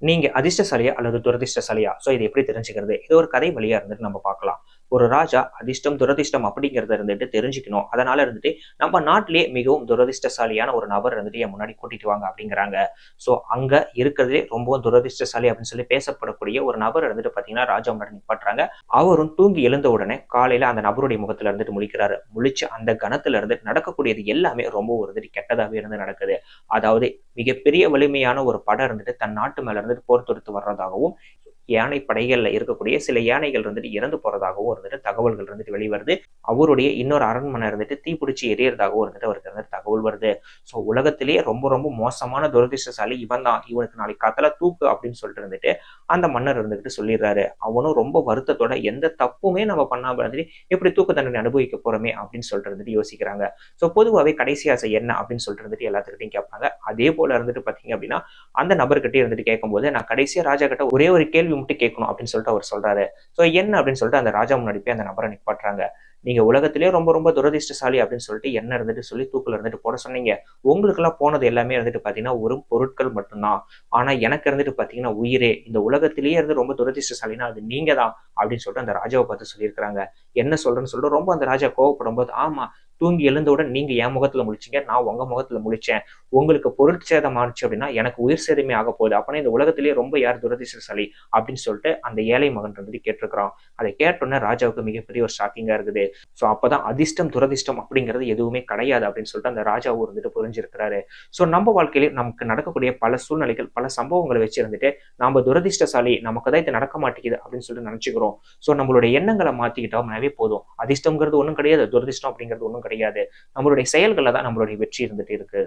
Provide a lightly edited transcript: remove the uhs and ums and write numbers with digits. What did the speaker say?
நீங்க அதிர்ஷ்டசாலியா அல்லது துரதிர்ஷ்டசாலியா? இத எப்படி தெரிஞ்சுக்கிறது? இது ஒரு கதை வழியா இருந்துட்டு நம்ம பார்க்கலாம். ஒரு ராஜா அதிர்ஷ்டம், துரதிர்ஷ்டம் அப்படிங்கிறத இருந்துட்டு தெரிஞ்சுக்கணும். அதனால இருந்துட்டு நம்ம நாட்டிலேயே மிகவும் துரதிர்ஷ்டசாலியான ஒரு நபர் இருந்துட்டு என் முன்னாடி கூட்டிட்டு வாங்க அப்படிங்கிறாங்க. அங்க இருக்கிறதுலே ரொம்பவும் துரதிர்ஷ்டசாலி அப்படின்னு சொல்லி பேசப்படக்கூடிய ஒரு நபர் இருந்துட்டு பார்த்தீங்கன்னா, ராஜா முன்னாடி நிப்பாட்டுறாங்க. அவரும் தூங்கி எழுந்த உடனே காலையில அந்த நபருடைய முகத்துல இருந்துட்டு முழிக்கிறாரு. முழிச்சு அந்த கணத்துல இருந்து நடக்கக்கூடியது எல்லாமே ரொம்ப ஒரு வந்துட்டு கெட்டதாவே இருந்து நடக்குது. அதாவது மிகப்பெரிய வலிமையான ஒரு படை இருந்துட்டு தன் நாட்டு மேல இருந்துட்டு போர் தொடுத்து வர்றதாகவும், யானை படைகள்ல இருக்கக்கூடிய சில யானைகள் இருந்துட்டு இறந்து போறதாகவும் இருந்துட்டு தகவல்கள் இருந்துட்டு வெளிவருது. அவருடைய இன்னொரு அரண்மனை இருந்துட்டு தீப்பிடிச்சு எரியறதாகவும் இருந்துட்டு அவருக்கு இருந்துட்டு தகவல் வருது. உலகத்திலேயே ரொம்ப ரொம்ப மோசமான துரதிர்ஷ்டசாலி இவன் தான். இவனுக்கு நாளைக்கு காத்தால தூக்கு அப்படின்னு சொல்லிட்டு இருந்துட்டு அந்த மன்னர் இருந்துகிட்டு சொல்லிடுறாரு. அவனும் ரொம்ப வருத்தத்தோட எந்த தப்புமே நம்ம பண்ணாம இருந்துட்டு எப்படி தூக்கு தண்டனை அனுபவிக்க போறோமே அப்படின்னு சொல்லிட்டு இருந்துட்டு யோசிக்கிறாங்க. பொதுவாவே கடைசி ஆசை என்ன அப்படின்னு சொல்லிட்டு இருந்துட்டு எல்லாத்துக்கிட்டையும் கேட்பாங்க. அதே போல இருந்துட்டு பாத்தீங்க அப்படின்னா அந்த நபர்கிட்ட இருந்துட்டு கேட்கும்போது, நான் கடைசியா ராஜா கிட்ட ஒரே ஒரு கேள்வி மட்டும் கேட்கணும் அப்படின்னு சொல்லிட்டு அவர் சொல்றாரு. என்ன அப்படின்னு சொல்லிட்டு அந்த ராஜா முன்னாடி போய் அந்த நபரை நிப்பாட்டுறாங்க. நீங்க உலகத்திலேயே ரொம்ப ரொம்ப துரதிர்ஷ்டசாலி அப்படின்னு சொல்லிட்டு என்ன இருந்துட்டு சொல்லி தூக்குல இருந்துட்டு போட சொன்னீங்க. உங்களுக்கெல்லாம் போனது எல்லாமே இருந்துட்டு பாத்தீங்கன்னா ஒரு பொருட்கள் மட்டும்தான். ஆனா எனக்கு இருந்துட்டு பாத்தீங்கன்னா உயிரே. இந்த உலகத்திலேயே இருந்து ரொம்ப துரதிர்ஷ்டசாலினா அது நீங்க தான் அப்படின்னு சொல்லிட்டு அந்த ராஜாவை பார்த்து சொல்லியிருக்கிறாங்க. என்ன சொல்றேன்னு சொல்லிட்டு ரொம்ப அந்த ராஜா கோவப்படும் போது, ஆமா, தூங்கி எழுந்தவுடன் நீங்க என் முகத்துல முழிச்சீங்க, நான் உங்க முகத்துல முழிச்சேன். உங்களுக்கு பொருட்சேதம் ஆச்சு அப்படின்னா எனக்கு உயிர் சேதமே ஆக போகுது. அப்பனா இந்த உலகத்திலேயே ரொம்ப யார் துரதிர்ஷ்டசாலி அப்படின்னு சொல்லிட்டு அந்த ஏழை மகன் இருந்துட்டு கேட்டிருக்கிறான். அதை கேட்டோன்னே ராஜாவுக்கு மிகப்பெரிய ஒரு ஷாக்கிங்கா இருக்குது. அப்பதான் அதிர்ஷ்டம், துரதிர்ஷ்டம் அப்படிங்கிறது எதுவுமே கிடையாது அப்படின்னு சொல்லிட்டு அந்த ராஜாவும் இருந்துட்டு புரிஞ்சிருக்கிறாரு. நம்ம வாழ்க்கையில நமக்கு நடக்கக்கூடிய பல சூழ்நிலைகள், பல சம்பவங்களை வச்சு இருந்துட்டு நாம துரதிர்ஷ்டசாலி, நமக்கு தான் இது நடக்க மாட்டேங்குது அப்படின்னு சொல்லிட்டு நினைச்சுக்கிறோம். நம்மளுடைய எண்ணங்களை மாத்திக்கிட்டோம்னாவே போதும். அதிர்ஷ்டம்ங்கிறது ஒண்ணும் கிடையாது, துரதிர்ஷ்டம் அப்படிங்கிறது ஒண்ணும் கிடையாது. நம்மளுடைய செயல்கள்ல தான் நம்மளுடைய வெற்றி இருந்துட்டு இருக்கு.